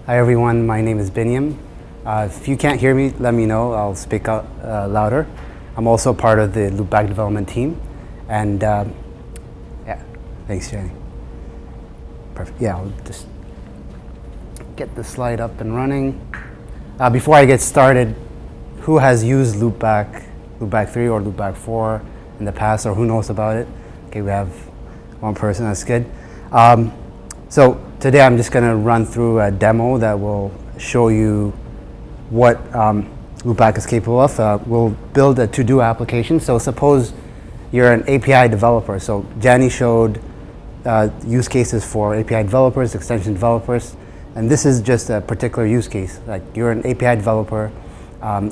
Hi everyone, my name is Biniam. If you can't hear me, let me know. I'll speak out louder. I'm also part of the LoopBack development team. And yeah, thanks Jenny. Perfect. Yeah, I'll just get the slide up and running. Before I get started, who has used LoopBack 3 or LoopBack 4 in the past, or who knows about it? Okay, we have one person, that's good. So today I'm just going to run through a demo that will show you what LoopBack is capable of. We'll build a to-do application. So suppose you're an API developer. So Jenny showed use cases for API developers, extension developers, and this is just a particular use case. Like you're an API developer,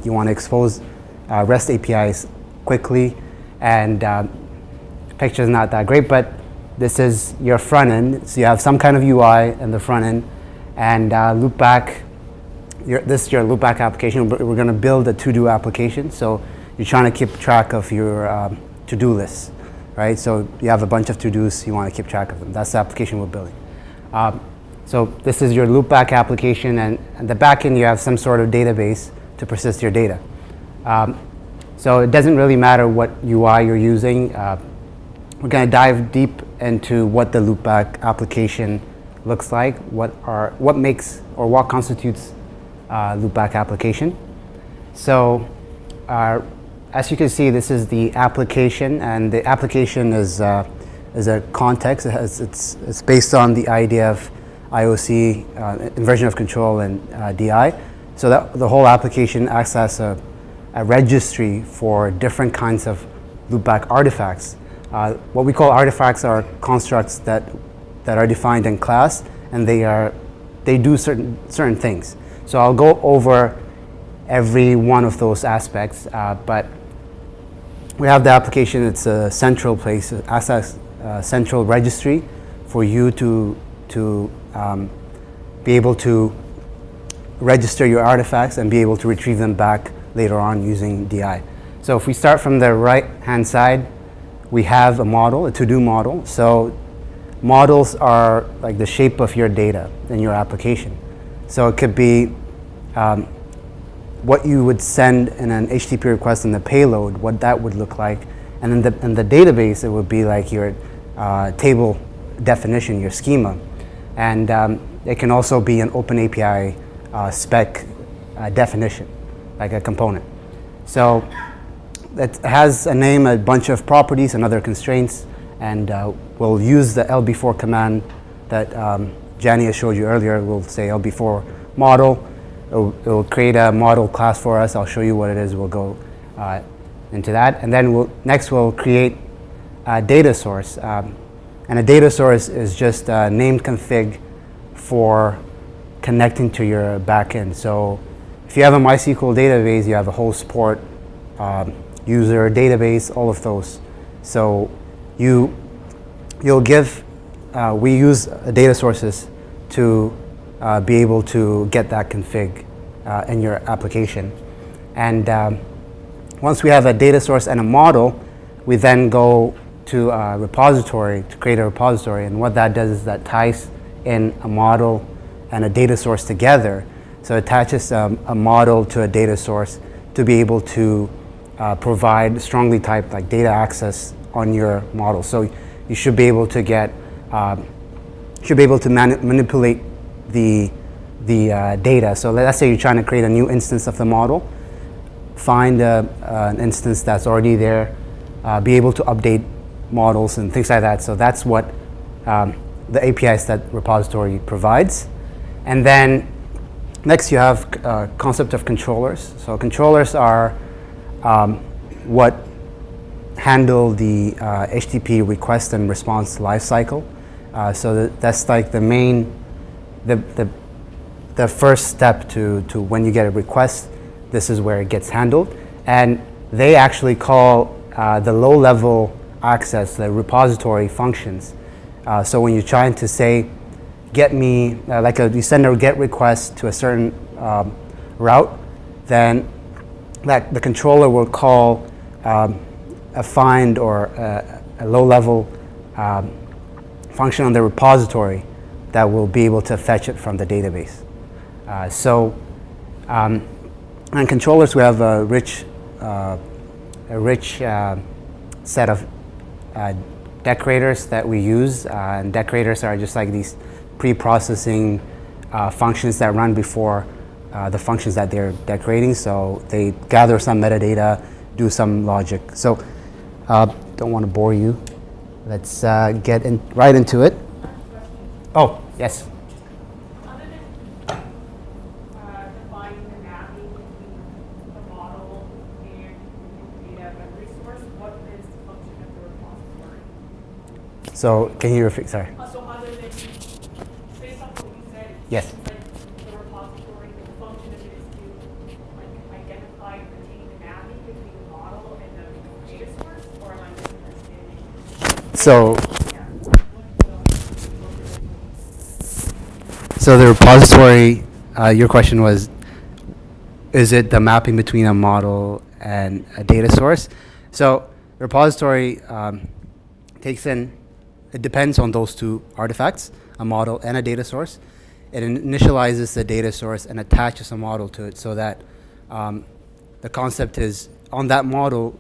you want to expose REST APIs quickly, and the picture is not that great, but this is your front end. So you have some kind of UI in the front end, and LoopBack, this is your LoopBack application. We're going to build a to-do application. So you're trying to keep track of your to-do list, right? So you have a bunch of to-dos, you want to keep track of them. That's the application we're building. So this is your LoopBack application, and at the back end you have some sort of database to persist your data. So it doesn't really matter what UI you're using. We're going to dive deep into what the LoopBack application looks like, what makes or what constitutes LoopBack application. So as you can see, this is the application, and the application is a context. It's based on the idea of IOC, inversion of control, and DI. So that the whole application acts as a registry for different kinds of LoopBack artifacts. What we call artifacts are constructs that are defined in class, and they do certain things. So I'll go over every one of those aspects, but we have the application. It's a central place, it acts as a central registry for you to be able to register your artifacts and be able to retrieve them back later on using DI. So if we start from the right-hand side, we have a model, a to-do model. So models are like the shape of your data in your application. So it could be what you would send in an HTTP request in the payload, what that would look like. And in the database, it would be like your table definition, your schema. And it can also be an OpenAPI spec definition, like a component. So it has a name, a bunch of properties and other constraints, and we'll use the lb4 command that Jania showed you earlier. We'll say lb4 model. It'll create a model class for us. I'll show you what it is. We'll go into that, and then next we'll create a data source, and a data source is just a named config for connecting to your backend. So if you have a MySQL database, you have a whole support user database, all of those. So you'll give, we use data sources to be able to get that config in your application. And once we have a data source and a model, we then go to a repository to create a repository. And what that does is that ties in a model and a data source together. So it attaches a model to a data source to be able to provide strongly typed like data access on your model. So you should be able to get, manipulate the data. So let's say you're trying to create a new instance of the model, find an instance that's already there, be able to update models and things like that. So that's what the APIs that repository provides. And then next you have concept of controllers. So controllers are what handle the HTTP request and response lifecycle. So that's like the main, the first step to when you get a request. This is where it gets handled, and they actually call the low-level access, the repository functions. So when you're trying to say, get me, you send a GET request to a certain route, then the controller will call a find or a low-level function on the repository that will be able to fetch it from the database. On controllers, we have a rich set of decorators that we use. And decorators are just like these pre-processing functions that run before the functions that they're decorating. So they gather some metadata, do some logic. So don't want to bore you. Let's get right into it. Oh, yes. Other than defining the mapping between the model and the data resource, what is the function of the repository? So can you repeat? Sorry. So other than, based on what you said, Yes. it's like the repository, the function of it is to identify and retain the mapping between the model and the data source, or am I misunderstanding? So the repository, your question was, is it the mapping between a model and a data source? So the repository takes in, it depends on those two artifacts, a model and a data source. It initializes the data source and attaches a model to it so that the concept is on that model,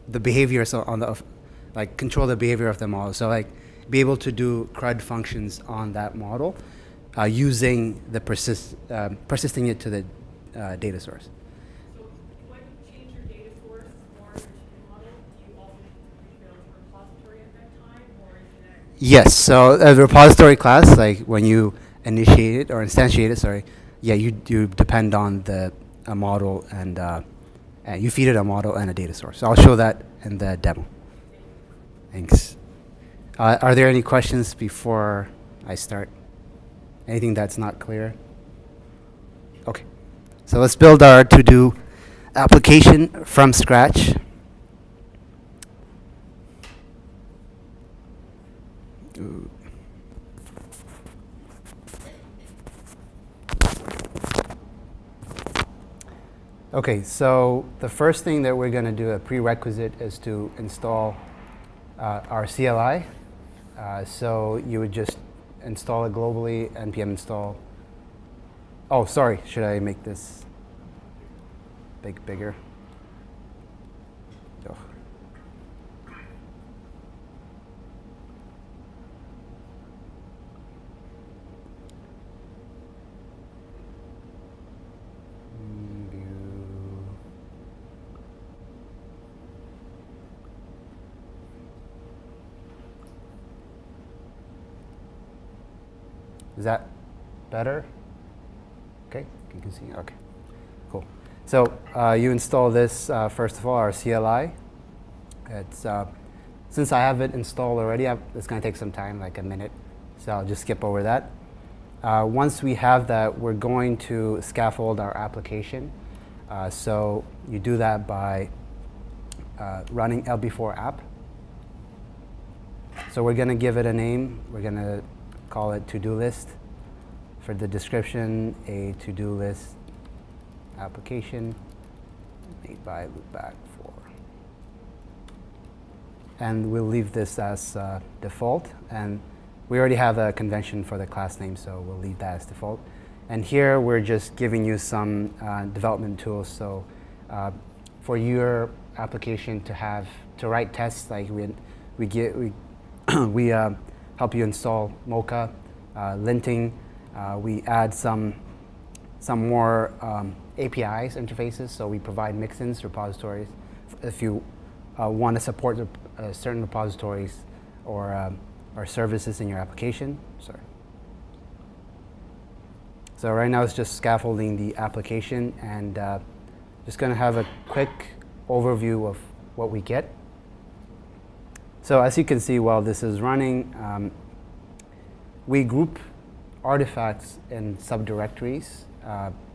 the behavior, so on the, control the behavior of the model. So be able to do CRUD functions on that model using the persisting it to the data source. So when you change your data source or your model, do you also rebuild the repository at that time, or is that? Yes, so the repository class, when you initiate it or instantiate it, sorry, yeah, you depend on a model and you feed it a model and a data source. So I'll show that in the demo. Thanks. Are there any questions before I start? Anything that's not clear? Okay. So let's build our to-do application from scratch. Ooh. Okay, so the first thing that we're going to do, a prerequisite, is to install our CLI. So you would just install it globally, npm install. Oh, sorry, should I make this bigger? Oh. Is that better? Okay, you can see. Okay, cool. So you install this first of all, our CLI. It's since I have it installed already, it's going to take some time, like a minute. So I'll just skip over that. Once we have that, we're going to scaffold our application. So you do that by running lb4 app. So we're going to give it a name. We're going to call it to-do list. For the description, a to-do list application made by LoopBack 4. And we'll leave this as default. And we already have a convention for the class name, so we'll leave that as default. And here we're just giving you some development tools. So for your application to write tests, like we help you install Mocha, linting. We add some more APIs interfaces. So we provide mixins repositories if you want to support certain repositories or services in your application. Sorry. So right now it's just scaffolding the application, and just going to have a quick overview of what we get. So as you can see while this is running, we group artifacts in subdirectories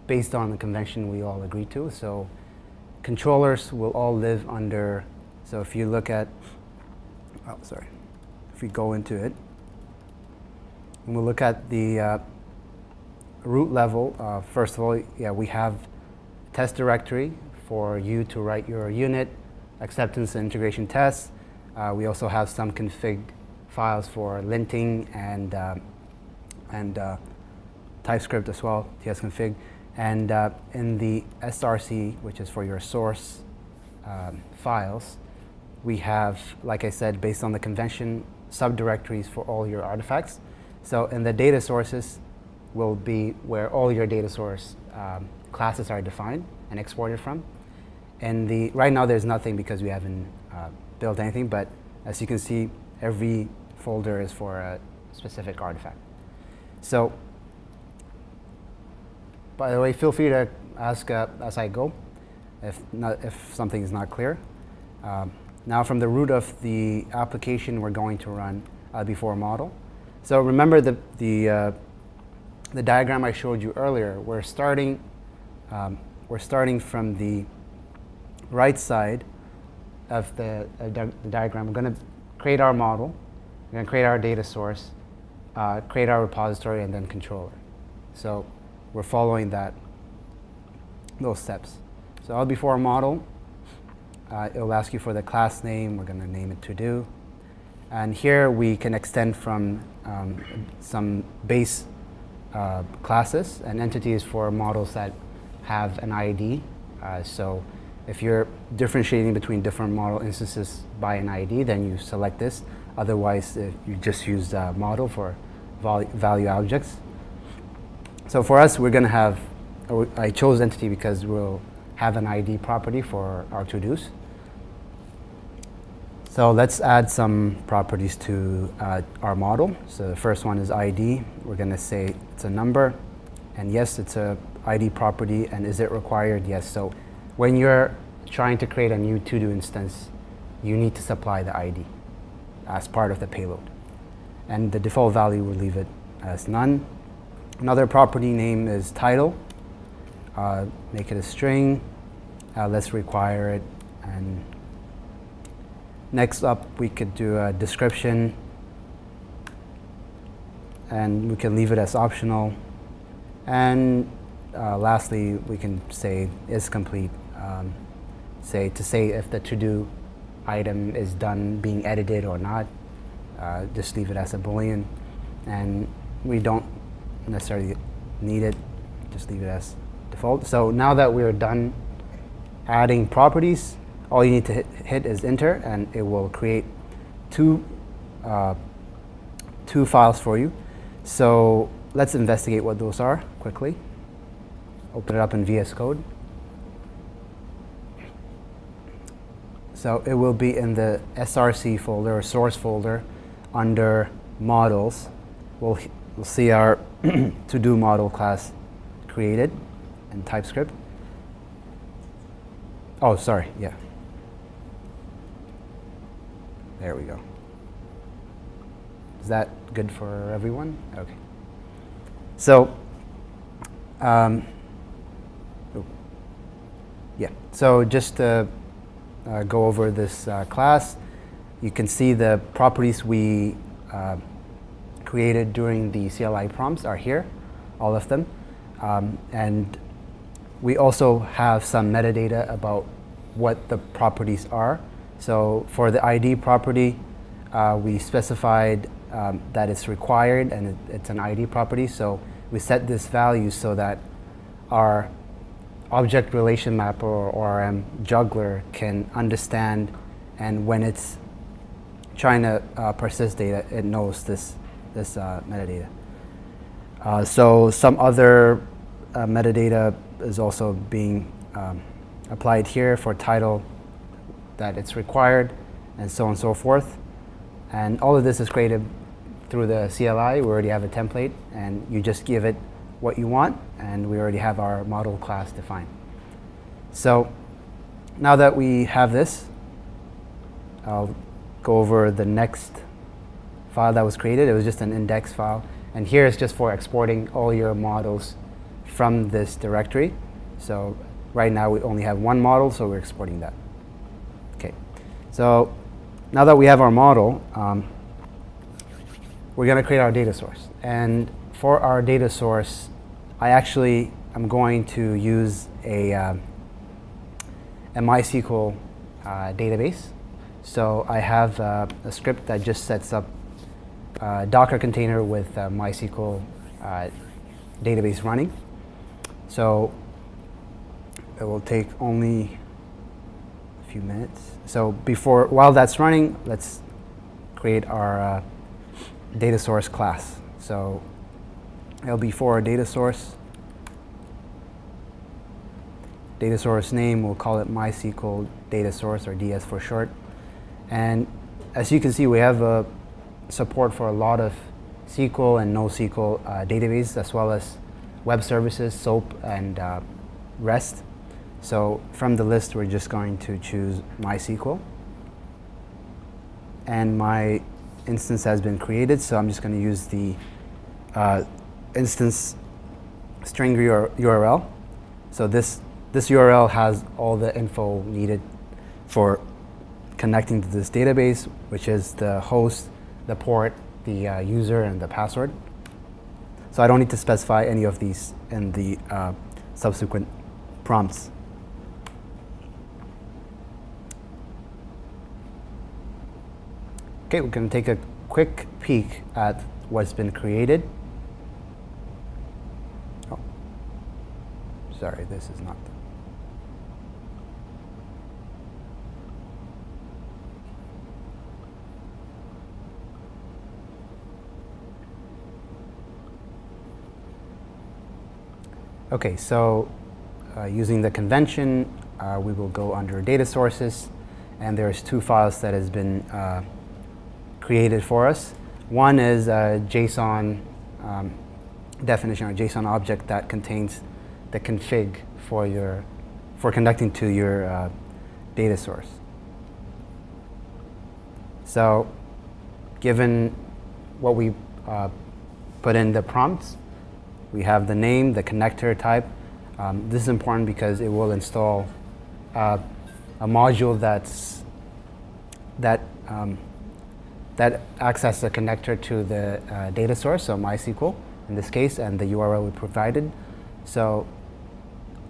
based on the convention we all agreed to. So controllers will all live under, so if you look at, if we go into it, and we'll look at the root level, first of all, we have test directory for you to write your unit, acceptance and integration tests. We also have some config files for linting and TypeScript as well, tsconfig. And in the src, which is for your source files, we have, like I said, based on the convention, subdirectories for all your artifacts. So in the data sources will be where all your data source classes are defined and exported from. And right now there's nothing because we haven't built anything, but as you can see, every folder is for a specific artifact. So, by the way, feel free to ask as I go if something is not clear. Now from the root of the application we're going to run before model. So remember the diagram I showed you earlier. We're starting from the right side of the diagram. We're going to create our model. We're going to create our data source, create our repository, and then controller. So we're following those steps. So before model, it'll ask you for the class name. We're going to name it todo. And here we can extend from some base classes and entities for models that have an ID. So if you're differentiating between different model instances by an ID, then you select this. Otherwise, you just use model for value objects. So for us, we're going to have, I chose entity because we'll have an ID property for our to-dos. So let's add some properties to our model. So the first one is ID. We're going to say it's a number. And yes, it's a ID property. And is it required? Yes. So when you're trying to create a new to-do instance, you need to supply the ID as part of the payload. And the default value, we'll leave it as none. Another property name is title. Make it a string. Let's require it. And next up, we could do a description. And we can leave it as optional. And lastly, we can say is complete. To say if the to-do item is done being edited or not. Just leave it as a Boolean. And we don't necessarily need it. Just leave it as default. So now that we're done adding properties, all you need to hit is enter, and it will create two files for you. So let's investigate what those are quickly. Open it up in VS Code. So it will be in the src folder or source folder under models. We'll see our to-do model class created in TypeScript. Oh, sorry, yeah. There we go. Is that good for everyone? Okay. So, yeah. So just to go over this class, you can see the properties we created during the CLI prompts are here, all of them. And we also have some metadata about what the properties are. So for the ID property, we specified that it's required and it's an ID property. So we set this value so that our object relation mapper or ORM juggler can understand, and when it's trying to persist data, it knows this metadata. So some other metadata is also being applied here for title, that it's required, and so on and so forth. And all of this is created through the CLI. We already have a template, and you just give it what you want, and we already have our model class defined. So now that we have this, I'll go over the next file that was created. It was just an index file, and here is just for exporting all your models from this directory. So right now we only have one model, so we're exporting that. Okay, so now that we have our model, we're going to create our data source. And for our data source, I'm going to use a MySQL database. So I have a script that just sets up a Docker container with MySQL database running. So it will take only a few minutes. So while that's running, let's create our data source class. So it'll be for our data source. Data source name, we'll call it MySQL data source, or DS for short. And as you can see, we have support for a lot of SQL and NoSQL databases, as well as web services, SOAP, and REST. So from the list, we're just going to choose MySQL. And my instance has been created, so I'm just going to use the instance string URL. So this URL has all the info needed for connecting to this database, which is the host, the port, the user, and the password. So I don't need to specify any of these in the subsequent prompts. Okay, we're going to take a quick peek at what's been created. Oh, sorry, this is not. Okay, so using the convention, we will go under data sources, and there's two files that has been created for us. One is a JSON definition, or JSON object that contains the config for connecting to your data source. So, given what we put in the prompts, we have the name, the connector type. This is important because it will install a module that acts as a connector to the data source, so MySQL in this case, and the URL we provided. So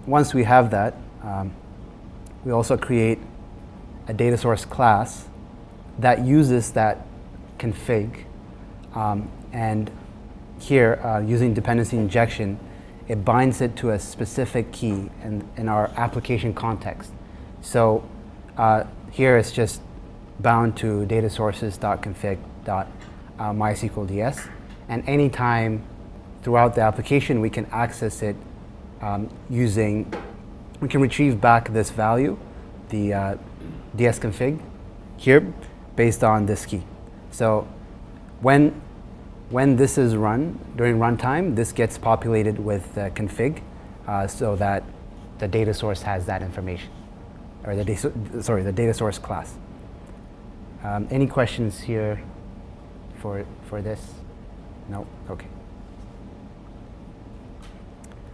once we have that, we also create a data source class that uses that config, and here, using dependency injection, it binds it to a specific key in our application context. So here it's just bound to data sources.config.mysqlds, and anytime throughout the application we can access it we can retrieve back this value, the dsconfig here, based on this key. So when this is run, during runtime, this gets populated with the config so that the data source has that information, or the data source class. Any questions here for this? No? Okay.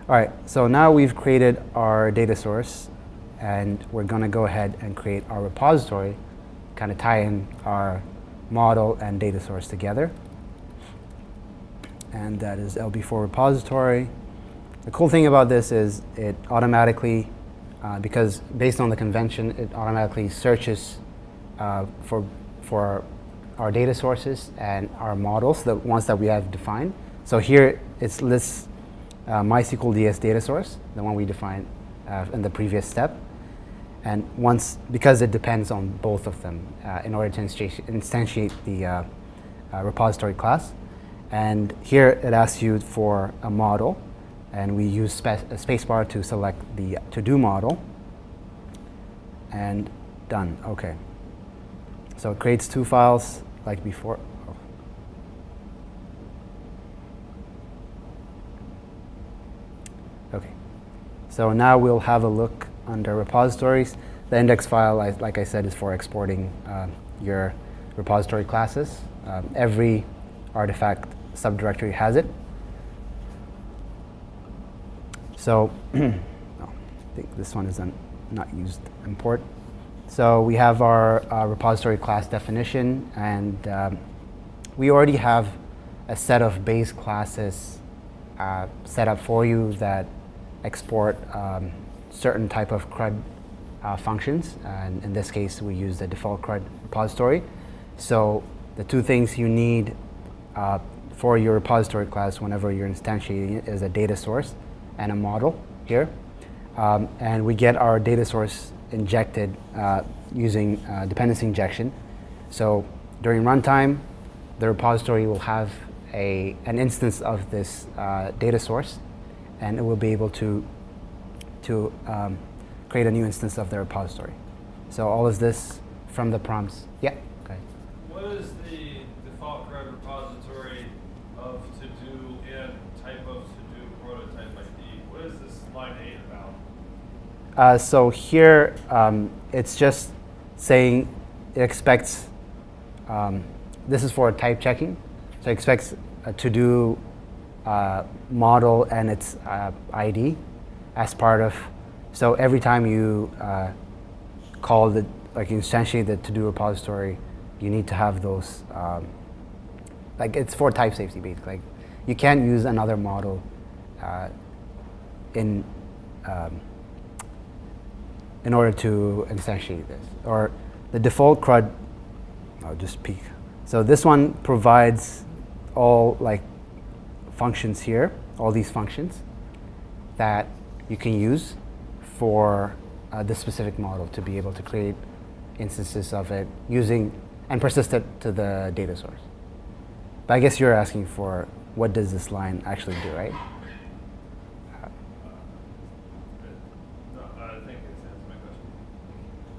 All right, so now we've created our data source, and we're going to go ahead and create our repository, kind of tie in our model and data source together. And that is LB4 repository. The cool thing about this is it automatically, because based on the convention, it automatically searches for our data sources and our models, the ones that we have defined. So here it lists MySQL DS data source, the one we defined in the previous step. And because it depends on both of them in order to instantiate the repository class. And here it asks you for a model, and we use a spacebar to select the to-do model, and done. Okay. So it creates two files like before. Oh. Okay. So now we'll have a look under repositories. The index file, like I said, is for exporting your repository classes. Every artifact subdirectory has it. So I think this one is not used import. So we have our repository class definition, and we already have a set of base classes set up for you that export certain type of CRUD functions. And in this case, we use the default CRUD repository. So the two things you need for your repository class, whenever you're instantiating it, is a data source and a model here. And we get our data source injected using dependency injection. So during runtime, the repository will have an instance of this data source, and it will be able to create a new instance of the repository. So all of this from the prompts. Yeah, okay. What is the default CRUD repository of to-do and type of to-do prototype ID? What is this line 8 about? So here, it's just saying it expects, this is for type checking. So it expects a to-do model and its ID as part of, so every time you call the, like instantiate the to-do repository, you need to have those, like it's for type safety basically. Like you can't use another model in order to instantiate this. Or the default CRUD, I'll just peek. So this one provides all like functions here, all these functions that you can use for this specific model to be able to create instances of it using and persist it to the data source. But I guess you're asking for what does this line actually do, right? No, I think it's answered my question.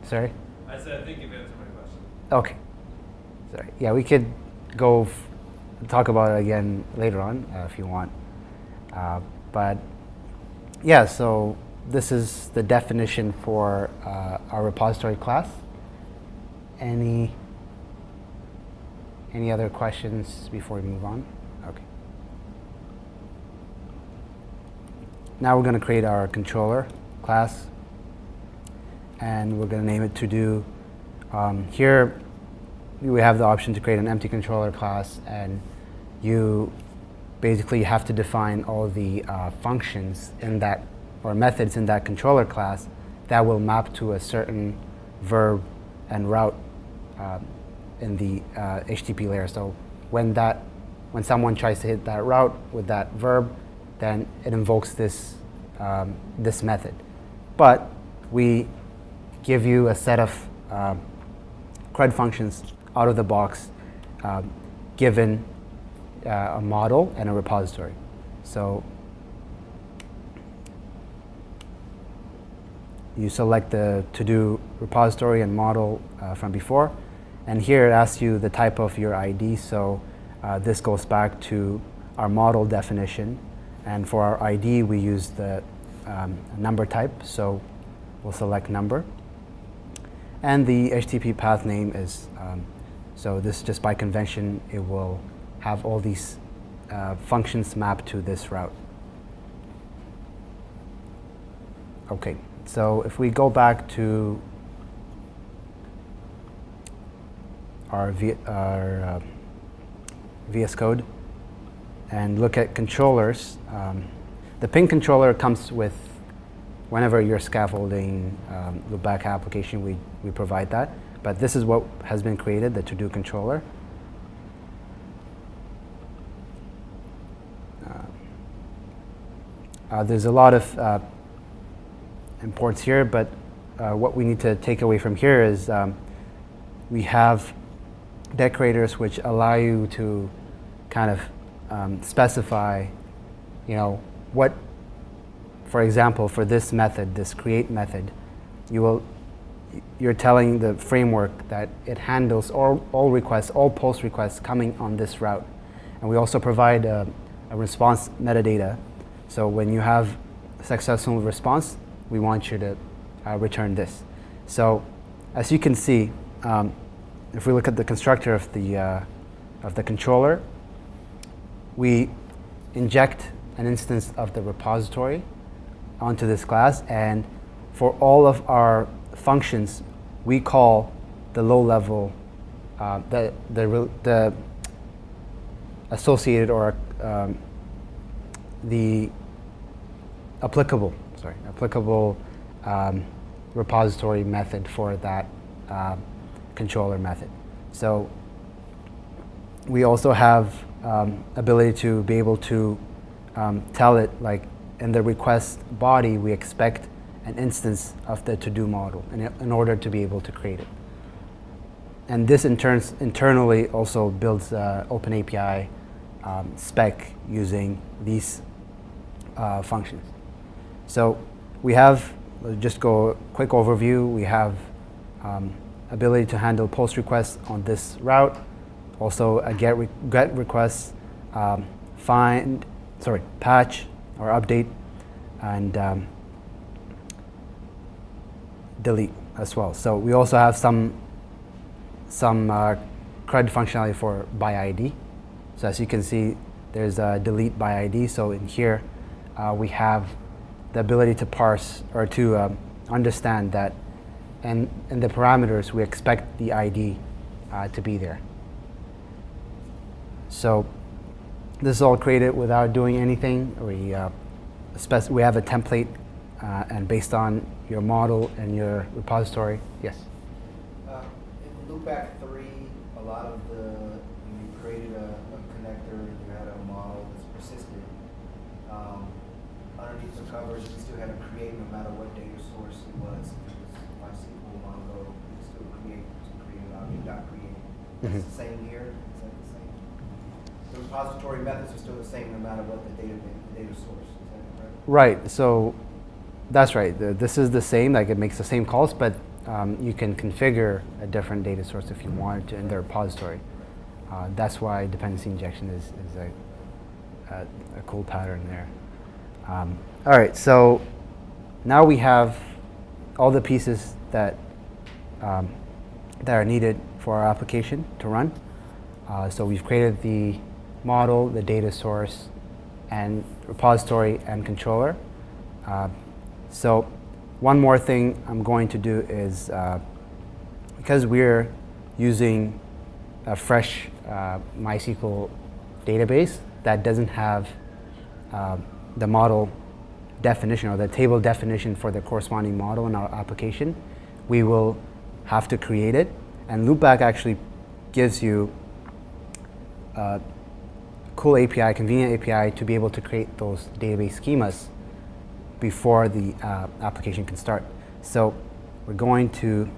Sorry? I said I think you've answered my question. Okay. Sorry. Yeah, we could go talk about it again later on if you want. But yeah, so this is the definition for our repository class. Any other questions before we move on? Okay. Now we're going to create our controller class, and we're going to name it to-do. Here we have the option to create an empty controller class, and you basically have to define all the functions in that, or methods in that controller class that will map to a certain verb and route in the HTTP layer. So when someone tries to hit that route with that verb, then it invokes this this method. But we give you a set of CRUD functions out of the box, given a model and a repository. So you select the to-do repository and model from before, and here it asks you the type of your ID. So this goes back to our model definition, and for our ID we use the number type, so we'll select number. And the HTTP path name is, so this just by convention, it will have all these functions mapped to this route. Okay, so if we go back to our VS Code and look at controllers, the ping controller comes with, whenever you're scaffolding LoopBack application, we provide that. But this is what has been created, the to-do controller. There's a lot of imports here, but what we need to take away from here is we have decorators which allow you to kind of specify, what, for example, for this method, this create method, you're telling the framework that it handles all requests, all post requests coming on this route. And we also provide a response metadata. So when you have a successful response, we want you to return this. So as you can see, if we look at the constructor of the controller, we inject an instance of the repository onto this class, and for all of our functions, we call the low-level, the associated or the applicable repository method for that controller method. So we also have ability to be able to tell it, like in the request body, we expect an instance of the to-do model in order to be able to create it. And this in turn internally also builds OpenAPI spec using these functions. So we have, just go quick overview, we have ability to handle post requests on this route, also a get request, patch or update, and delete as well. So we also have some CRUD functionality for by ID. So as you can see, there's a delete by ID. So in here, we have the ability to parse or to understand that in the parameters, we expect the ID to be there. So this is all created without doing anything. We have a template, and based on your model and your repository. Yes? In LoopBack 3, a lot of you created a connector, you had a model that's persistent. Underneath the covers, you still had to create no matter what data source it was. If it was MySQL, Mongo, you could still create an object, .create. It's the same here? Is that the same? The repository methods are still the same no matter what the data source. Is that correct? Right. So that's right. This is the same. Like it makes the same calls, but you can configure a different data source if you wanted to in the repository. That's why dependency injection is a cool pattern there. All right. So now we have all the pieces that are needed for our application to run. So we've created the model, the data source, and repository and controller. So one more thing I'm going to do is, because we're using a fresh MySQL database that doesn't have the model definition or the table definition for the corresponding model in our application, we will have to create it. And LoopBack actually gives you a cool API, convenient API to be able to create those database schemas before the application can start. So we're going to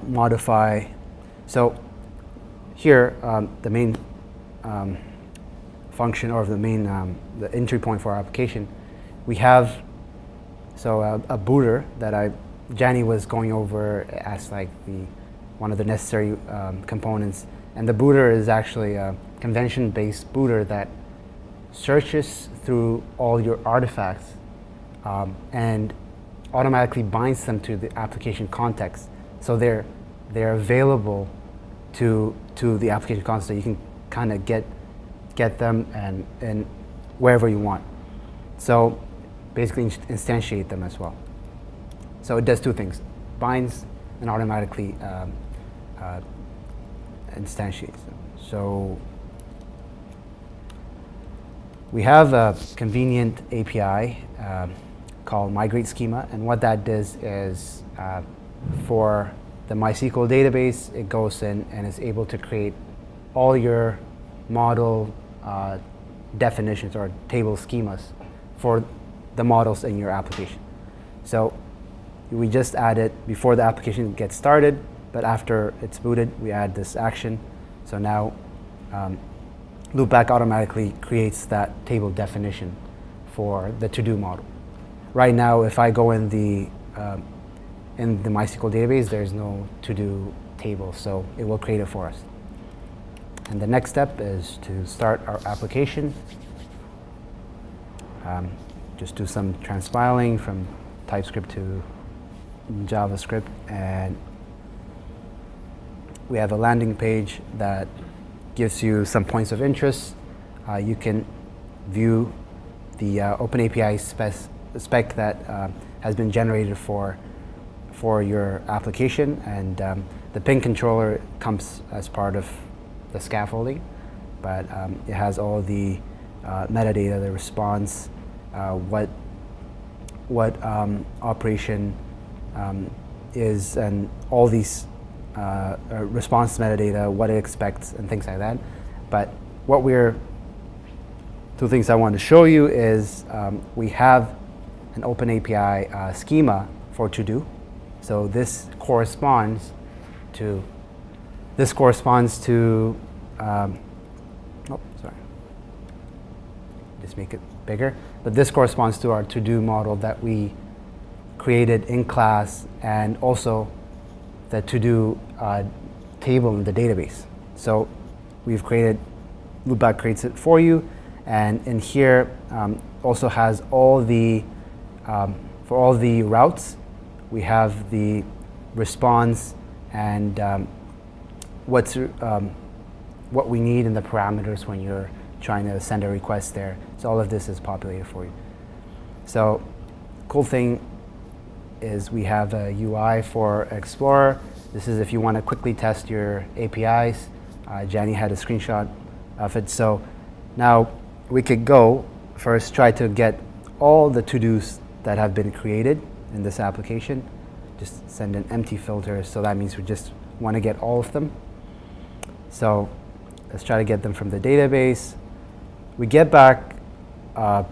modify. So here, the main function or the main the entry point for our application, we have a booter that Jani was going over as like one of the necessary components, and the booter is actually a convention-based booter that searches through all your artifacts and automatically binds them to the application context. So they're available to the application context, so you can kind of get them and wherever you want. So basically instantiate them as well. So it does two things: binds and automatically instantiates them. So we have a convenient API called migrate schema, and what that does is for the MySQL database, it goes in and is able to create all your model definitions or table schemas for the models in your application. So we just add it before the application gets started, but after it's booted, we add this action. So now LoopBack automatically creates that table definition for the to-do model. Right now, if I go in the MySQL database, there's no to-do table, so it will create it for us. And the next step is to start our application. Just do some transpiling from TypeScript to JavaScript, and we have a landing page that gives you some points of interest. You can view the OpenAPI spec that has been generated for your application, and the ping controller comes as part of the scaffolding, but it has all the metadata, the response, what operation is, and all these response metadata, what it expects, and things like that. But two things I want to show you is we have an open API schema for to-do. So this corresponds to just make it bigger. But this corresponds to our to-do model that we created in class, and also the to-do table in the database. So we've created, LoopBack creates it for you, and in here also has all the, for all the routes, we have the response and what we need in the parameters when you're trying to send a request there. So all of this is populated for you. So cool thing is we have a UI for Explorer. This is if you want to quickly test your APIs. Jani had a screenshot of it. So now we could go first try to get all the to-dos that have been created in this application. Just send an empty filter. So that means we just want to get all of them. So let's try to get them from the database. We get back a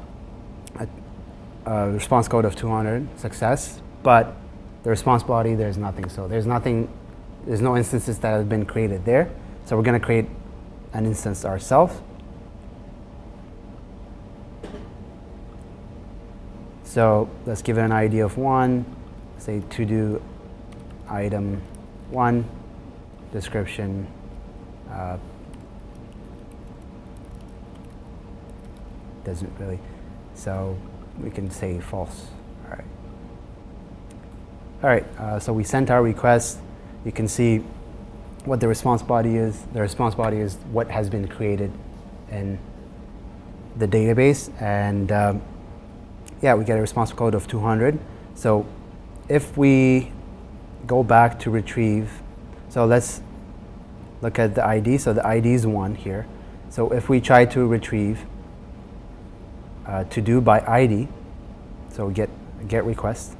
response code of 200, success, but the response body, there's nothing. So there's no instances that have been created there. So we're going to create an instance ourselves. So let's give it an ID of 1, say to-do item 1, description, doesn't really, so we can say false. All right, so we sent our request. You can see what the response body is. The response body is what has been created in the database, and yeah, we get a response code of 200. So if we go back to retrieve, so let's look at the ID. So the ID is 1 here. So if we try to retrieve to do by ID, so we get request.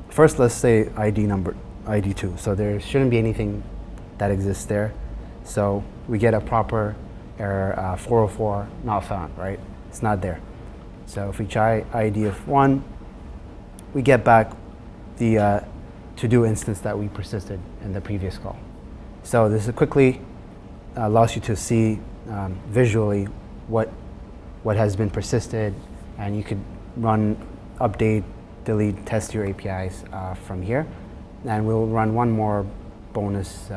First, let's say ID number, ID 2. So there shouldn't be anything that exists there. So we get a proper error, 404 not found, right? It's not there. So if we try ID of 1, we get back the to-do instance that we persisted in the previous call. So this is quickly allows you to see visually what has been persisted, and you could run, update, delete, test your APIs from here. And we'll run one more bonus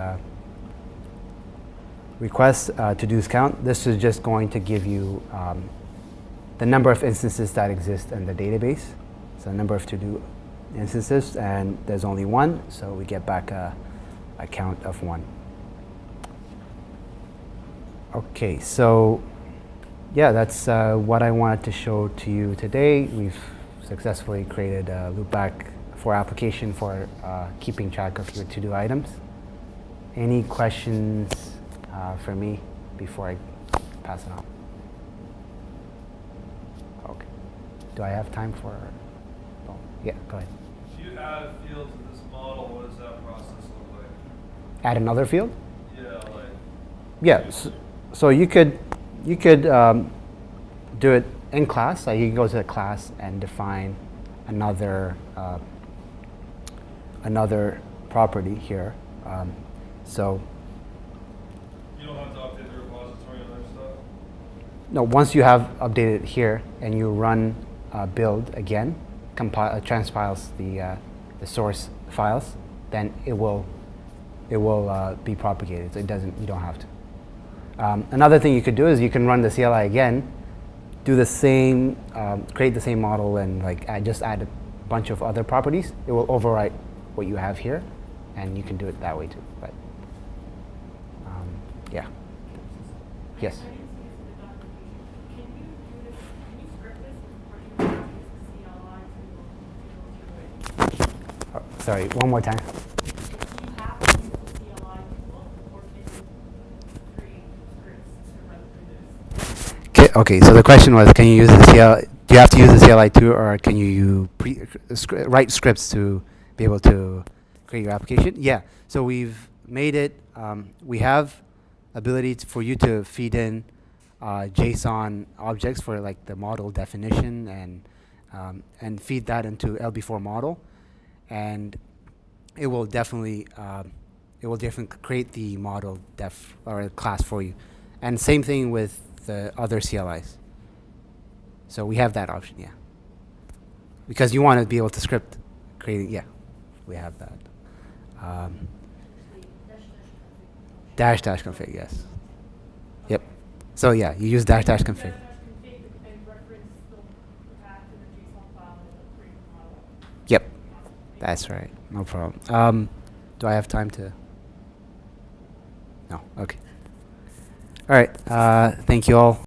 request, to-dos count. This is just going to give you the number of instances that exist in the database. So number of to-do instances, and there's only 1, so we get back a count of 1. Okay, so yeah, that's what I wanted to show to you today. We've successfully created a LoopBack for application for keeping track of your to-do items. Any questions for me before I pass it on? Okay. Do I have time for? Oh, yeah, go ahead. If you add a field to this model, what does that process look like? Add another field? Yeah, like. Yeah. So you could do it in class. Like you can go to the class and define another another property here. So You don't have to update the repository and other stuff? no, once you have updated here and you run build again, transpiles the source files, then it will be propagated. So you don't have to. Another thing you could do is you can run the CLI again, do the same, create the same model, and just add a bunch of other properties. It will overwrite what you have here, and you can do it that way too. But yeah. Yes. I didn't see this in the documentation. Can you do this? Can you script this, or do you have to use the CLI to go through it? Sorry, one more time. Do you have to use the CLI tool, or can you create scripts to run through this? Okay, so the question was, can you use the CLI? Do you have to use the CLI too, or can you write scripts to be able to create create your application. Yeah. So we've made it. We have ability for you to feed in JSON objects for like the model definition and feed that into LB4 model, and it will definitely create the model def or class for you, and same thing with the other CLIs. So we have that option, yeah. Because you want to be able to script creating, yeah, we have that. Dash config, yes. Yep. So yeah, you use dash config. Dash config and reference the path to the JSON file and the create model. Yep. That's right. No problem. Do I have time to? No. Okay. All right. Thank you all.